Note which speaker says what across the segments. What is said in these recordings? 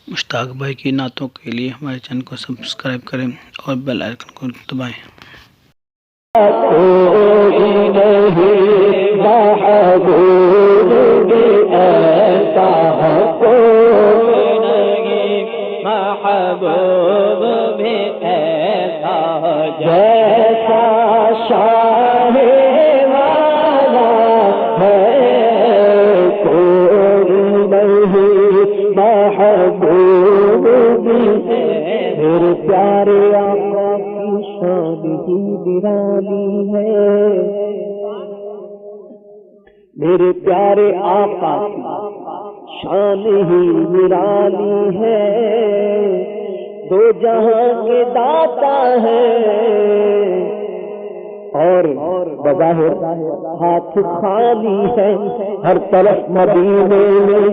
Speaker 1: مشتاق بھائی کی نعتوں کے لیے ہمارے چینل کو سبسکرائب کریں اور بیل آئیکن کو دبائیں۔
Speaker 2: میرے پیارے آقا کی شان ہی نرالی ہے، میرے پیارے آقا کی شان ہی نرالی ہے، دو جہاں کے داتا ہے اور بظاہر ہاتھ خالی ہے، ہر طرف مدینے میں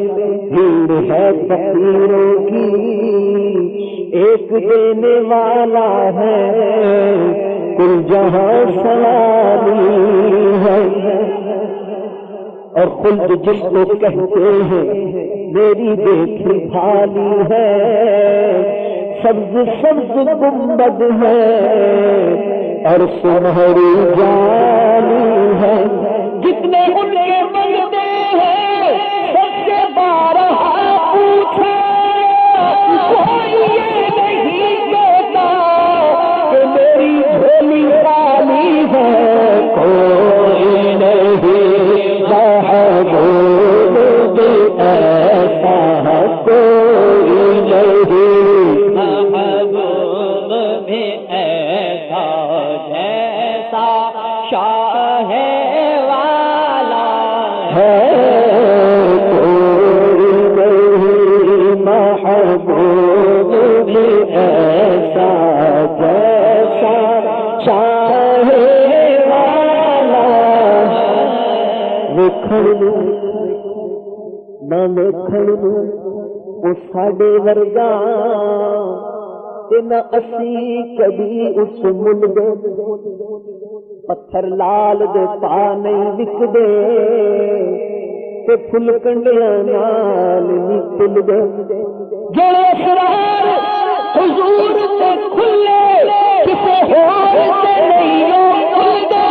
Speaker 2: بھیڑ ہے فقیروں کی، ایک دینے والا ہے کل جہاں سلامی ہے، اور خلد جس کو کہتے ہیں میری دیکھی بھالی ہے، سبز سبز گنبد ہے اور سنہری جالی ہے، جتنے ان کے بندے ہیں سب سے بارہ پوچھا، کوئی یہ نہیں کہتا کہ میری جھولی خالی ہے، کوئی نہیں محبوب بھی ایسا ہے، کوئی نہیں محبوب بھی ایسا جیسا شاہ والا ہے، کوئی نہیں محبوب بھی ایسا جیسا شاہ والا ویکھن نہ ویکھن وہ ساڈے ورگا تے نہ اسی کبھی اس ملدے، پتھر لال دے پا نہیں وکدے تے پھل کنڈیاں نال نہیں کھلدے، جڑے اسرار حضور تے کھلے کسے ہور تے نہیں کھلدے،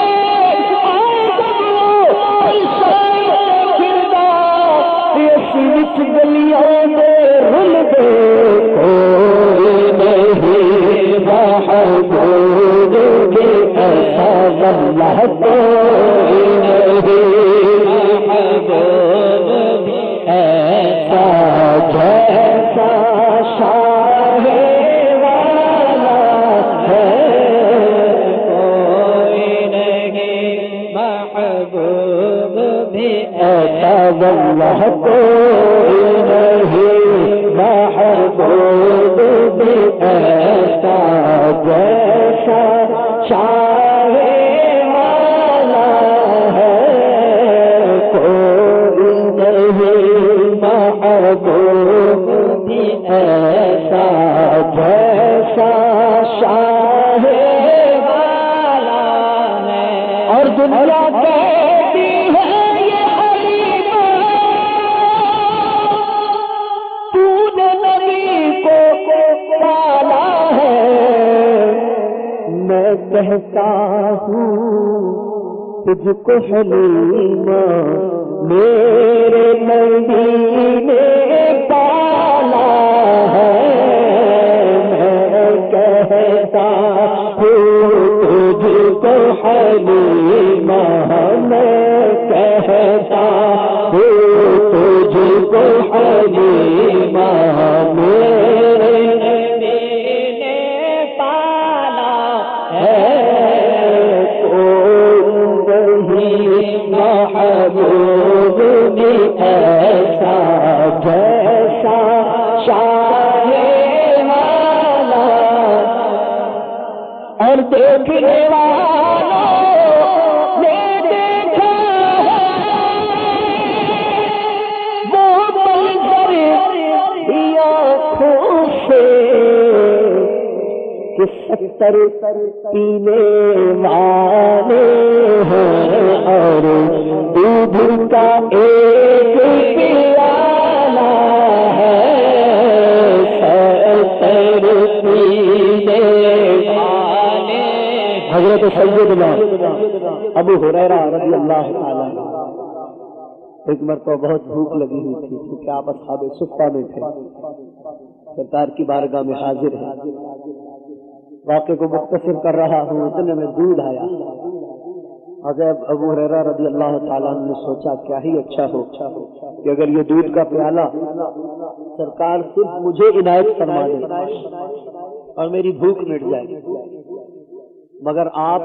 Speaker 2: گلیاں دے رل دے، کوئی نہیں محبوب بھی ایسا واللہ، کوئی نہیں محبوب بھی ایسا جیسا شاہ والا ہے، کوئی نہیں محبوب بھی ایسا واللہ، کوئی نہیں محبوب بھی ایسا جیسا شاہ والا ہے، کوئی نہیں محبوب بھی ایسا جیسا شاہ والا ہے، اور دنیا کہتی ہے کہتا ہوں تجھ کو حلیمہ میرے نبی نے پالا ہے، میں کہتا ہوں تجھ کو حلیمہ، میں کہتا ہوں تجھ کو حلیمہ میرے نبی نے پالا ہے، محبوب بھی ایسا جیسا شاہ والا، اور دیکھنے والوں نے دیکھا وہ منظر آنکھوں سے کہ 70 پینے والے ہیں اور دودھ کا ایک پیالہ ہے، حضرت سیدنا ابو ہریرہ رضی اللہ تعالیٰ عنہ ایک مرتبہ بہت بھوک لگی ہوئی تھی کیونکہ آپ اصحاب صفہ میں تھے، سرکار کی بارگاہ میں حاضر ہیں، واقعے کو مختصر کر رہا ہوں، اتنے میں دودھ آیا۔ حضرت ابو ہریرہ رضی اللہ تعالیٰ عنہ نے سوچا کیا ہی اچھا ہو کہ اگر یہ دودھ کا پیالہ سرکار صرف مجھے عنایت فرما دے اور میری بھوک مٹ جائے، مگر آپ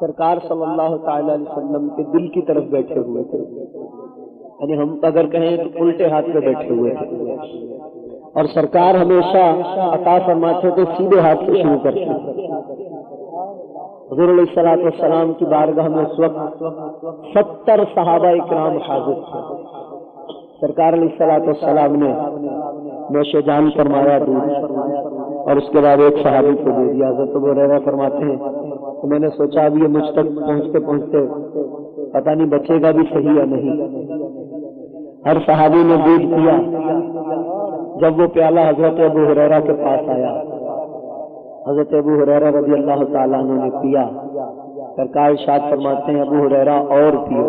Speaker 2: سرکار صلی اللہ تعالی علیہ وسلم کے دل کی طرف بیٹھے ہوئے تھے، یعنی ہم اگر کہیں تو الٹے ہاتھ پہ بیٹھے ہوئے تھے، اور سرکار ہمیشہ عطا فرماتے تھے سیدھے ہاتھ سے شروع کرتے۔ حضور علیہ الصلوۃ والسلام کی بارگاہ میں اس وقت 70 صحابہ اکرام حاضر تھے۔ سرکار علیہ الصلوۃ والسلام نے نوش جان فرمایا دودھ، اور اس کے بعد ایک صحابی کو دے دیا۔ حضرت ابو ہریرہ فرماتے ہیں تو میں نے سوچا اب یہ مجھ تک پہنچتے پہنچتے پتہ نہیں بچے گا بھی صحیح یا نہیں۔ ہر صحابی نے دودھ پیا۔ جب وہ پیالہ حضرت ابو ہریرہ کے پاس آیا، حضرت ابو ہریرہ رضی اللہ تعالیٰ عنہ نے پیا۔ سرکار ارشاد فرماتے ہیں ابو ہریرہ اور پیو۔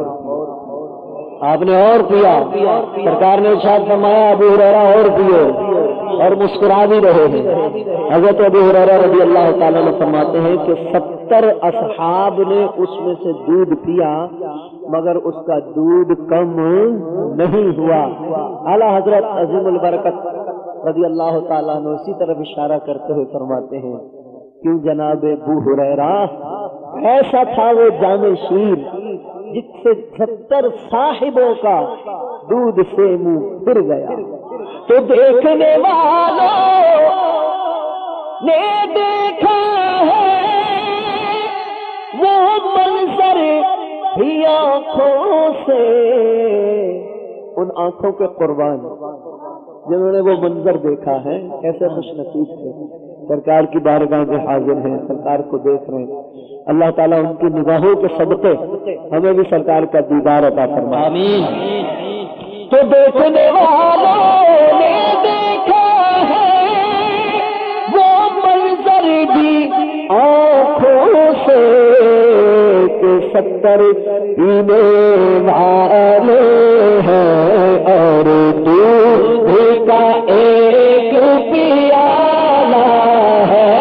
Speaker 2: آپ نے اور پیا، سرکار نے ارشاد فرمایا ابو ہریرہ اور پیو، اور مسکرا بھی رہے ہیں۔ حضرت ابو ہریرہ رضی اللہ تعالیٰ عنہ فرماتے ہیں کہ 70 اصحاب نے اس میں سے دودھ پیا، مگر اس کا دودھ کم نہیں ہوا۔ اعلیٰ حضرت عظیم البرکت رضی اللہ تعالیٰ عنہ اسی طرف اشارہ کرتے ہوئے فرماتے ہیں کیوں جناب ابو ہریرہ ایسا تھا وہ جامع شیر جس سے 70 صاحبوں کا دودھ سے منہ پھر گیا۔ تو دیکھنے والوں نے دیکھا ہے وہ منظر بھی آنکھوں سے، ان آنکھوں کے قربان جنہوں نے وہ منظر دیکھا ہے کیسے خوش نصیب تھے، سرکار کی بارگاہ میں حاضر ہیں، سرکار کو دیکھ رہے ہیں۔ اللہ تعالیٰ ان کی نگاہوں کے صدقے ہمیں بھی سرکار کا دیدار عطا فرمائے، آمین۔ تو دیکھنے والوں نے دیکھا ہے وہ منظر بھی آنکھوں سے کہ 70 پینے والے ہیں اور دودھ کا ایک پیالہ ہے،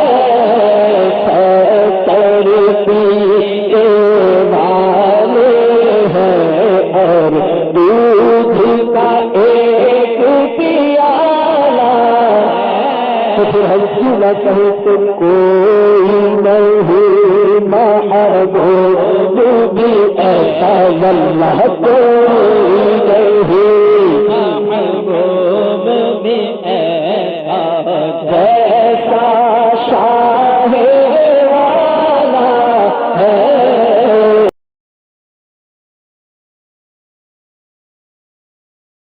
Speaker 2: 70 پینے والے ہیں اور دودھ کا ایک پیالہ ہے۔ تو پھر ہم کیوں نہ کہیں کہ کوئی نہیں محبوب بھی ایسا واللہ کوئی نہیں